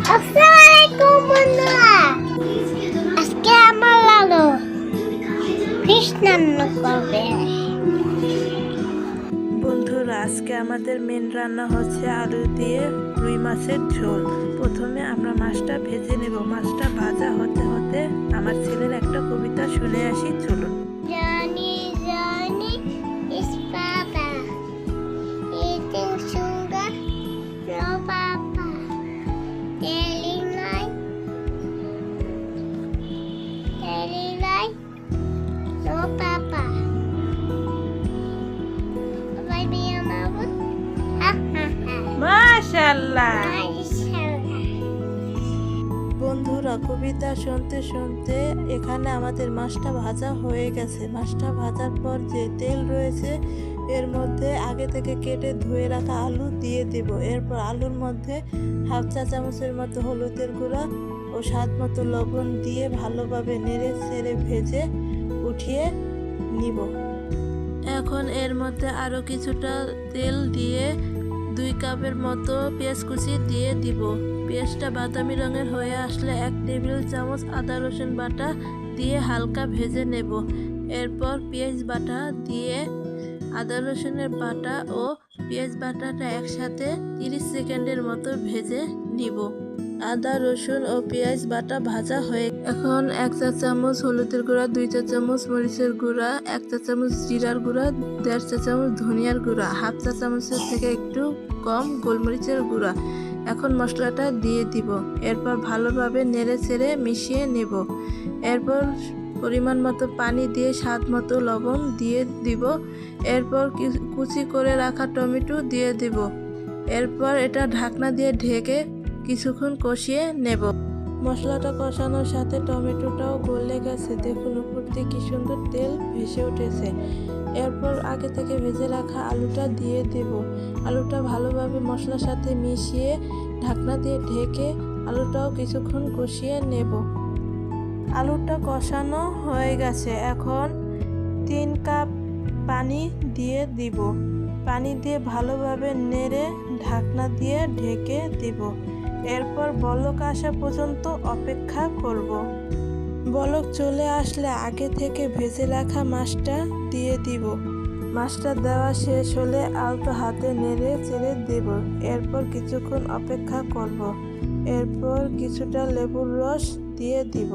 আসসালামাইকুম বন্ধুরা, আজকে আমার লালু ফিশ রান্না করবে। বন্ধুরা, আজকে আমাদের মেন রান্না হচ্ছে আলু দিয়ে রুই মাছের ঝোল। প্রথমে আমরা মাছটা ভেজে নেব। মাছটা ভাজা হতে হতে আমার ছেলের একটা কবিতা শুনে আসি, চলুন। জানি জানি ইস বাবা eating sugar no papa telling lie no papa baby mama ha ha ha মাশাআল্লাহ। মাশাআল্লাহ। বন্ধুরা, কবিতা শুনতে শুনতে এখানে আমাদের মাছটা ভাজা হয়ে গেছে। মাছটা ভাজার পর যে তেল রয়েছে এর মধ্যে আগে থেকে কেটে ধুয়ে রাখা আলু দিয়ে দেব। এরপর আলুর মধ্যে হাফ চা চামচের মতো হলুদের গুঁড়া ও স্বাদ মতো লবণ দিয়ে ভালোভাবে নেড়ে চেড়ে ভেজে উঠিয়ে নিব। এখন এর মধ্যে আরও কিছুটা তেল দিয়ে 2 কাপের মতো পেঁয়াজ কুচি দিয়ে দিব। পেঁয়াজটা বাদামি রঙের হয়ে আসলে 1 টেবিল চামচ আদা রসুন বাটা দিয়ে হালকা ভেজে নেব। এরপর পেঁয়াজ বাটা দিয়ে আদা রসুনের বাটা ও পেঁয়াজ বাটাটা একসাথে 30 সেকেন্ডের মতো ভেজে নিব। আদা রসুন ও পেঁয়াজ বাটা ভাজা হয়ে এখন 1 চা চামচ হলুদের গুঁড়া, 2 চা চামচ মরিচের গুঁড়া, 1 চা চামচ জিরার গুঁড়া, 1.5 চা চামচ ধনিয়ার গুঁড়া, হাফ চা চামচের থেকে একটু কম গোলমরিচের গুঁড়া। এখন মশলাটা দিয়ে দিব। এরপর ভালোভাবে নেড়ে চেড়ে মিশিয়ে নেব। এরপর পরিমাণ মতো পানি দিয়ে স্বাদ মতো লবণ দিয়ে দিব। এরপর কুচি করে রাখা টমেটো দিয়ে দিব। এরপর এটা ঢাকনা দিয়ে ঢেকে কিছুক্ষণ কষিয়ে নেব। মশলাটা কষানোর সাথে টমেটোটাও গলে গেছে। দেখুন, উপর দিয়ে কি সুন্দর তেল ভেসে উঠেছে। এরপর আগে থেকে ভেজে রাখা আলুটা দিয়ে দেব। আলুটা ভালোভাবে মশলার সাথে মিশিয়ে ঢাকনা দিয়ে ঢেকে আলুটাও কিছুক্ষণ কষিয়ে নেব। আলুটা কষানো হয়ে গেছে। এখন 3 কাপ পানি দিয়ে দিব। পানি দিয়ে ভালোভাবে নেড়ে ঢাকনা দিয়ে ঢেকে দিব। এরপর বলক আসা পর্যন্ত অপেক্ষা করব। বলক চলে আসলে আগে থেকে ভেজে রাখা মাছটা দিয়ে দিব। মাছটা দেওয়া শেষ হলে আলতো হাতে নেড়ে চেড়ে দেব। এরপর কিছুক্ষণ অপেক্ষা করব। এরপর কিছুটা লেবুর রস দিয়ে দিব।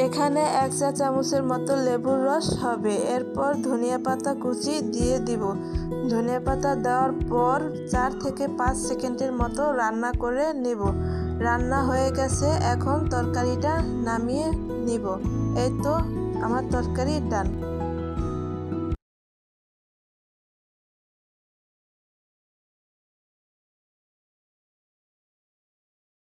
এখানে 1 চা চামচের মতো লেবুর রস হবে। এরপর ধনিয়া পাতা কুচি দিয়ে দিব। ধনিয়া পাতা দেওয়ার পর 4 থেকে 5 সেকেন্ডের মতো রান্না করে নেব। রান্না হয়ে গেছে। এখন তরকারিটা নামিয়ে নিব। এই তো আমার তরকারি ডান।